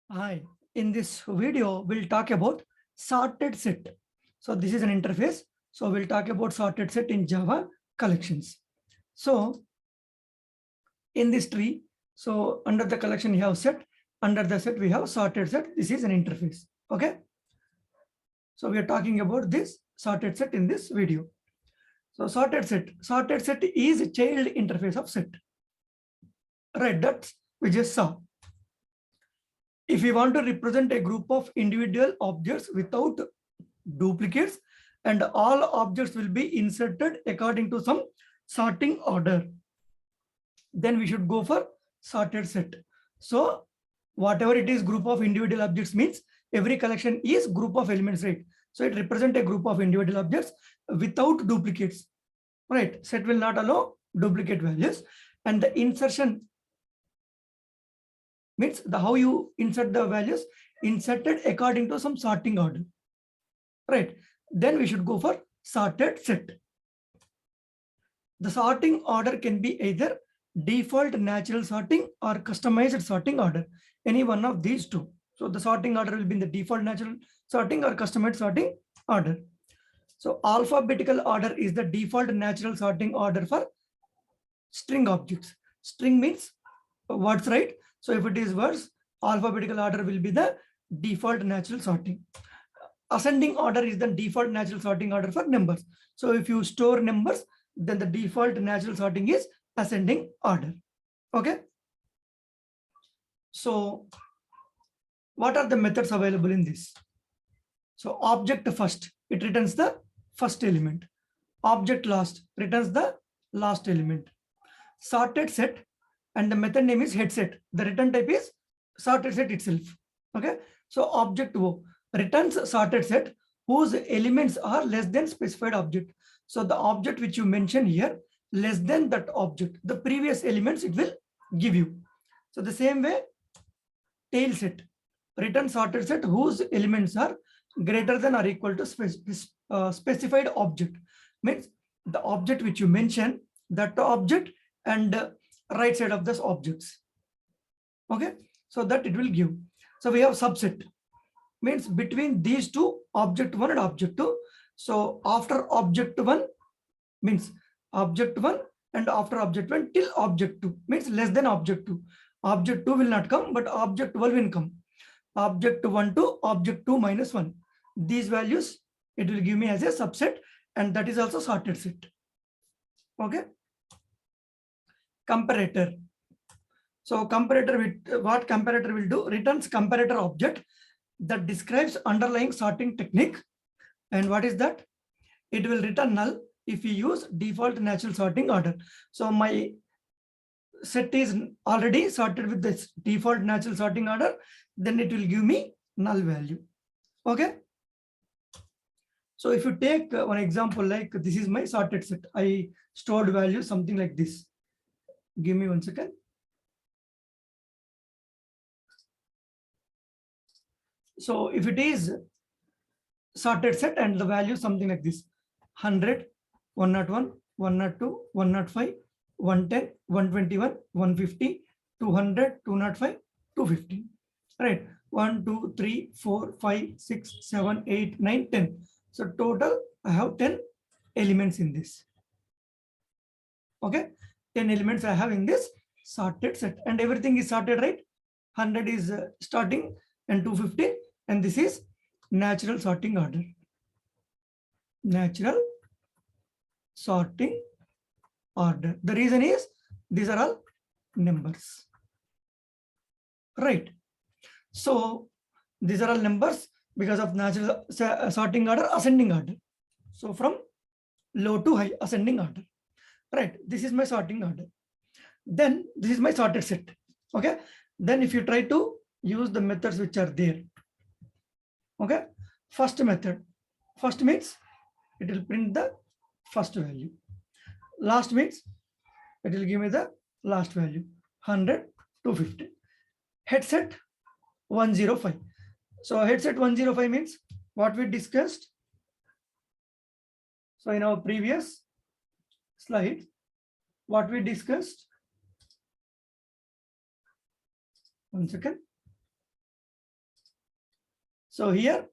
Hi, in this video, we'll talk about sorted set. So this is an interface. So we'll talk about sorted set in Java collections. So in this tree, so under the collection you have set, under the set we have sorted set. This is an interface. Okay. So we are talking about this sorted set in this video. So sorted set is a child interface of set. Right, that we just saw. If we want to represent a group of individual objects without duplicates, and all objects will be inserted according to some sorting order, then we should go for sorted set. So whatever it is, group of individual objects means every collection is group of elements, right? So it represents a group of individual objects without duplicates, right? Set will not allow duplicate values, and the insertion means the how you insert the values inserted according to some sorting order, right? Then we should go for sorted set. The sorting order can be either default natural sorting or customized sorting order, any one of these two. So the sorting order will be in the default natural sorting or customized sorting order. So alphabetical order is the default natural sorting order for string objects. String means words, right? So if it is words, alphabetical order will be the default natural sorting. Ascending order is the default natural sorting order for numbers. So if you store numbers, then the default natural sorting is ascending order. Okay. So what are the methods available in this? So object first, it returns the first element. Object last returns the last element. Sorted set, and the method name is headset. The return type is sorted set itself. Okay. So object O returns sorted set whose elements are less than specified object. So the object which you mention here, less than that object, the previous elements it will give you. So the same way, tailSet return sorted set whose elements are greater than or equal to specified object. Means the object which you mention, that object and right side of this objects. Okay, so that it will give. So we have subset, means between these two, object 1 and object 2. So after object 1 means object 1, and after object 1 till object 2 means less than object 2. Object 2 will not come, but object 12 will come. Object 1 to object 2 minus 1. These values it will give me as a subset, and that is also sorted set. Okay. Comparator. So comparator with what comparator will do, returns comparator object that describes underlying sorting technique. And what is that? It will return null if you use default natural sorting order. So my set is already sorted with this default natural sorting order, then it will give me null value. Okay. So if you take one example, like this is my sorted set, I stored value something like this. Give me 1 second. So if it is sorted set and the value something like this, 100, 101, 102, 105, 110, 121, 150, 200, 205, 250. Right. 1, 2, 3, 4, 5, 6, 7, 8, 9, 10. So total I have 10 elements in this. Okay. 10 elements I have in this sorted set, and everything is sorted, right? 100 is starting and 250, and this is natural sorting order. Natural sorting order. The reason is these are all numbers, right? So these are all numbers because of natural sorting order, ascending order. So from low to high, ascending order, right? This is my sorting order. Then this is my sorted set. Okay. Then if you try to use the methods which are there. Okay. First method. First means it will print the first value. Last means it will give me the last value. 100, 250. Headset 105. So headset 105 means what we discussed. So in our previous slide, what we discussed. 1 second. So here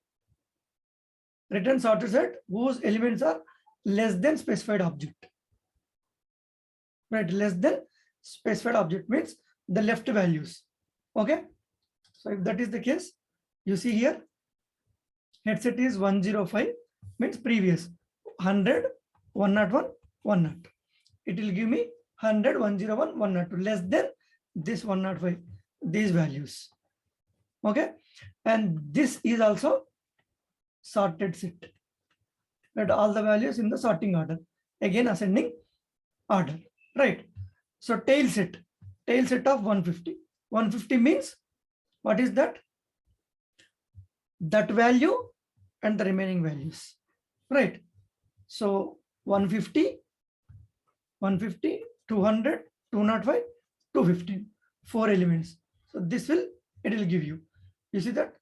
return sorted set whose elements are less than specified object. Right, less than specified object means the left values. Okay, so if that is the case, you see here headset is 105 means previous 100, 101, 102. It will give me 100, 101, 102 less than this 105, these values. Okay, and this is also sorted set. Let all the values in the sorting order, again ascending order. Right, so tail set of 150. 150 means what is that? That value and the remaining values. Right, so 150, 200, 205, 215, 4 elements. So this will, it will give you, you see that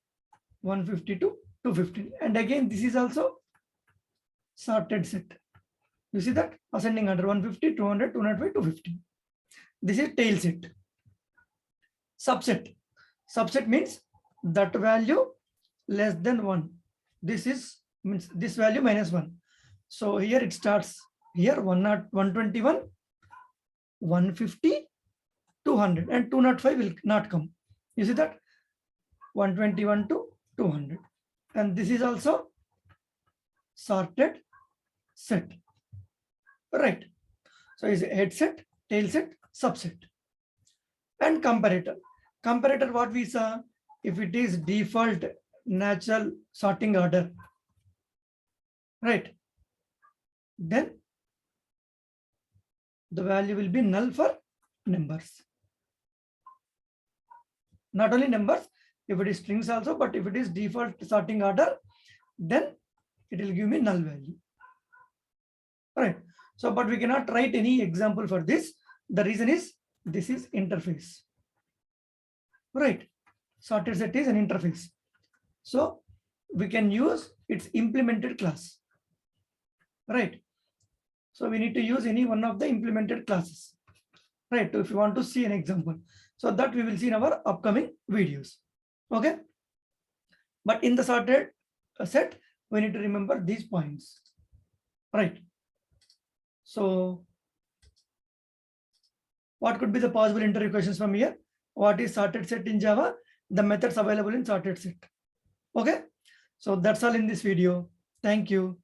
150 to 215, and again this is also sorted set. You see that ascending order 150, 200, 205, 215. This is tail set. Subset means that value less than 1. This is means this value minus 1. So here it starts here 121, 150, 200, and 205 will not come. You see that 121 to 200, and this is also sorted set. Right, so is head set, tail set, subset. And comparator. Comparator, what we saw, if it is default natural sorting order, right, then the value will be null for numbers. Not only numbers, if it is strings also, but if it is default sorting order, then it will give me null value. Right, so but we cannot write any example for this. The reason is this is interface. Right, sorted set is an interface, so we can use its implemented class. Right, so we need to use any one of the implemented classes. Right, if you want to see an example, so that we will see in our upcoming videos. Okay, but in the sorted set we need to remember these points. Right, so what could be the possible interview questions from here? What is sorted set in Java? The methods available in sorted set. Okay, so that's all in this video. Thank you.